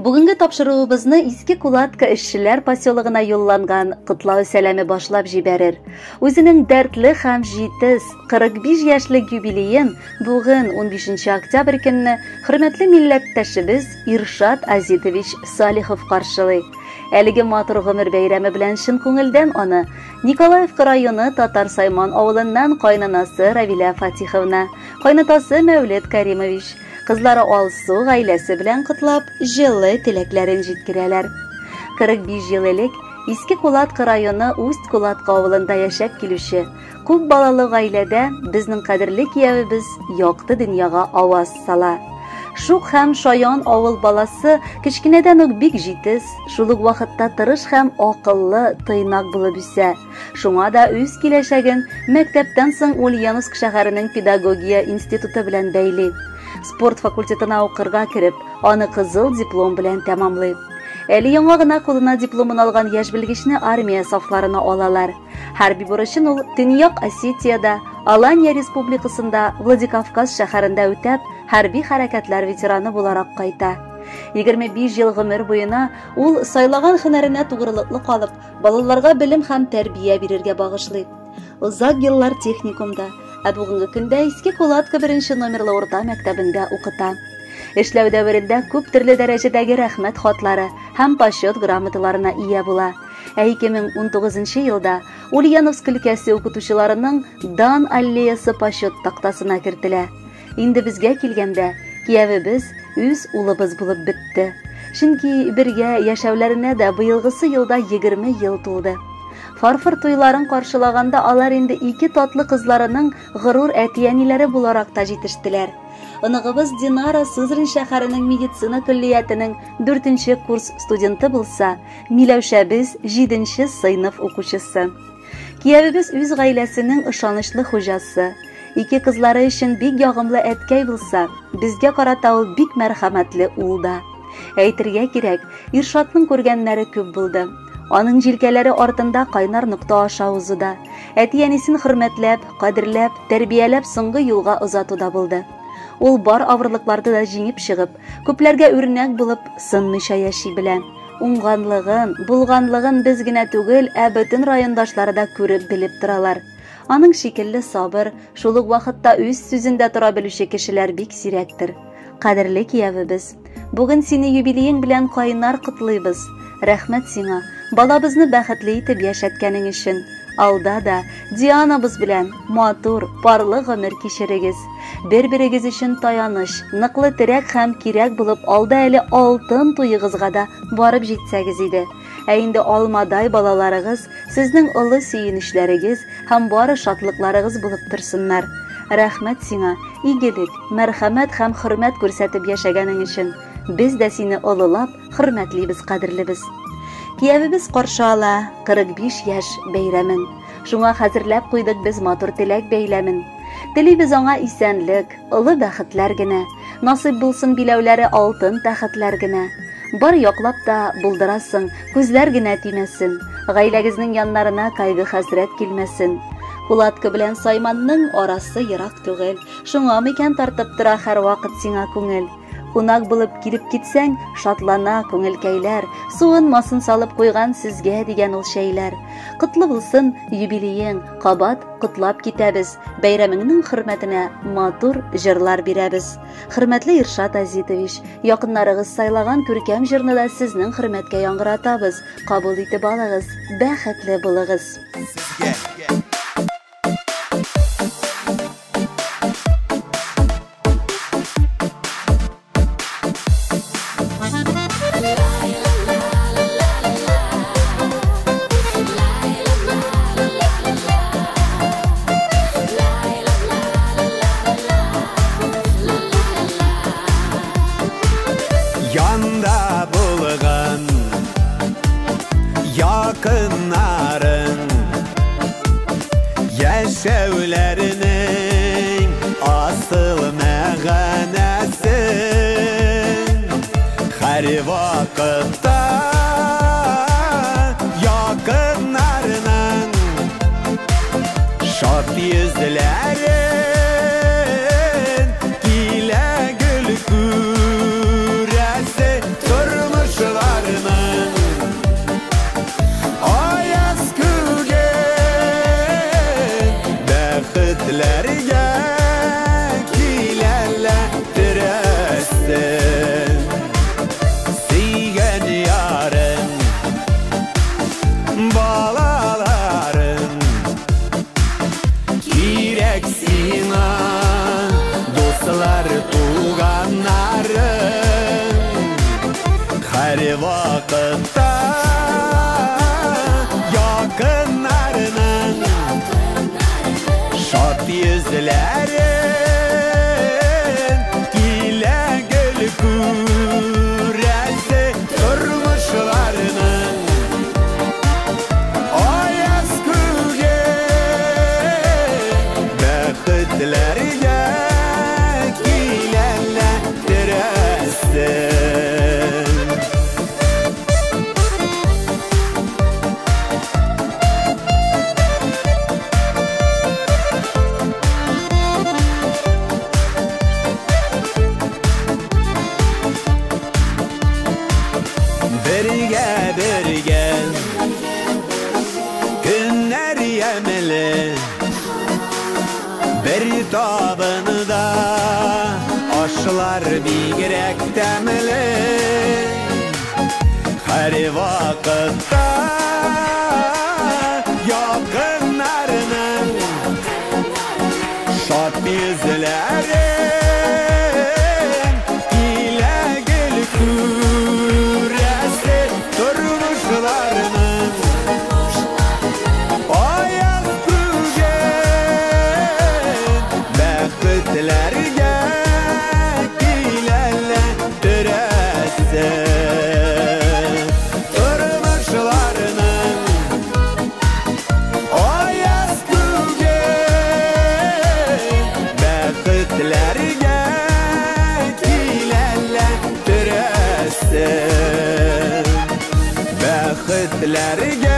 Бүгінгі тапшыруыбызны Иске Кулатка эшчеләр поселогына юлланган Кытлау сәләме башлап җибәрер. Үзенең дәртле һәм җитез 45 яшьлек юбилеен бүген 15 октябрь көнне хөрмәтле милләттәшебез Иршат Азитович Салихов каршылый. Әлеге матур гомер бәйрәме белән чын күңелдән аны Николаевка районы Татар-Сайман авылыннан кайнанасы Равилә Фатиховна, кайнатасы Мәүлет Кәримович, кызлары Алсу гаиләсе белән котлап, җылы теләкләрен җиткерәләр. 45 ел элек Иске Кулатка районы Усть-Кулатка авылында яшәп килүче күп балалы гаиләдә безнең кадерле киявебез якты дөньяга аваз сала. Шук һәм шаян авыл баласы кечкенәдән үк бик җитез, шул ук вакытта тырыш һәм акыллы, тыйнак булып үсә. Шуңа да үз киләчәген мәктәптән соң Ульяновск шәһәренең педагогия институты белән бәйли. Спорт факультетына укырга кереп, аны кызыл диплом белән тәмамлый. Әле яңа гына кулына дипломын алган яшь белгечне армия сафларына алалар. Хәрби бурычын ул Төньяк Осетияда, Алания республикасында, Владикавказ шәһәрендә үтәп, хәрби хәрәкәтләр ветераны буларак кайта. 25 ел гомер буена ул сайлаган һөнәренә тугрылыклы калып, балаларга белем һәм тәрбия бирергә багышлый. Узак еллар техникумда, бүгенге көндә Иске Кулатка 1 номерлы урта мәктәбендә укыта. Эшләү дәверендә күп төрле дәрәҗәдәге рәхмәт хатлары һәм почет грамоталарына ия була. 2019 елда Ульяновск өлкәсе укытучыларының дан аллеясы почет тактасына кертелә. Инде безгә килгәндә, киявебез үз улыбыз булып бетте. Чөнки бергә яшәүләренә дә быелгысы елда 20 ел тулды. Фарфор туйларын каршылаганда алар инде 2 татлы кызларының горур әтиәниләре буларак та җитештеләр. Оныгыбыз Динара Сызрань шәһәренең медицина көллиятенең 4-нче курс студенты булса, Миләүшәбез 7-нче сыйныф укучысы. Киявебез үз гаиләсенең ышанычлы хуҗасы. 2 кызлары өчен бик ягымлы әткәй булса, безгә карата ул бик мәрхәмәтле ул да. Әйтергә кирәк, Иршатның күргәннәре күп булды. Аның җилкәләре артында кайнар нокта аша узуда. Әтиәнисен хөрмәтләп, кадерләп, тәрбияләп соңгы юлга озатуда булды. Ул бар авырлыкларды да җиңеп чыгып, күпләргә үрнәк булып, сынмыйча яши белә. Уңганлыгын, булганлыгын без генә түгел, бөтен райондашлары да күреп белеп торалар. Аның шикелле сабыр, шул ук вакытта үз сүзендә тора белүче кешеләр бик сирәктер. Кадерле киявебез, бүген сине юбилеең белән кайнар котлыйбыз. Рәхмәт сиңа, балабызны бәхетле итеп яшәткәнең өчен. Алда да Дианабыз белән матур, парлы гомер кичерегез. Бер-берегез өчен таяныч, ныклы терәк һәм кирәк булып, алда әле алтын туйыгызга да барып җитсәгез иде. Инде алмадай балаларыгыз, сезнең олы сөенечләрегез һәм бары шатлыкларыгыз булып торсыннар. Рәхмәт сиңа, игелек, мәрхәмәт һәм хөрмәт күрсәтеп яшәгәнең өчен. Без дә сине олылап, хөрмәтлибез, кадерлебез. Киявебез каршы ала 45 яшь бәйрәмен. Шуңа хәзерләп куйдык без матур теләк бәйләмен. Телибез аңа исәнлек, олы бәхетләр генә, насыйп булсын биләүләре алтын тәхетләр генә. Бар яклап та булдырасың, күзләр генә тимәсен, гаиләгезнең яннарына кайгы хәсрәт килмәсен. Кулатка белән Сайманның арасы ерак түгел, шуңа микән тартып тора һәр вакыт сиңа күңел. Кунак булып килеп китсәң, шатлана күңелкәйләр, суынмасын салып куйган сезгә дигән ул шәйләр. Котлы булсын юбилеең, кабат котлап китәбез, бәйрәмеңнең хөрмәтенә матур җырлар бирәбез. Хөрмәтле Иршат Азитович, якыннарыгыз сайлаган күркәм җырны да сезнең хөрмәткә яңгыратабыз. Кабул итеп алыгыз, бәхетле булыгыз. Yanda bulgan yakınların yaşevlerinin asıl məğənəsi her vakitte yakınlarının şad yüzlerin ile gül küresi sormuş туганнарың һәр вакытта якыннарның шат йөзләрен килә гөл күрәсе тормышларның аяз күге бәхетләргә киләләр терәсен. Birge günler yemeli bir tabında aşılar bigirek temeli her vakitte yakınlarının şat yüzleri bäxtlerge kiläler terəsen tормышларның аяз күге бәхетләргә киләләр терәсен бәхетләргә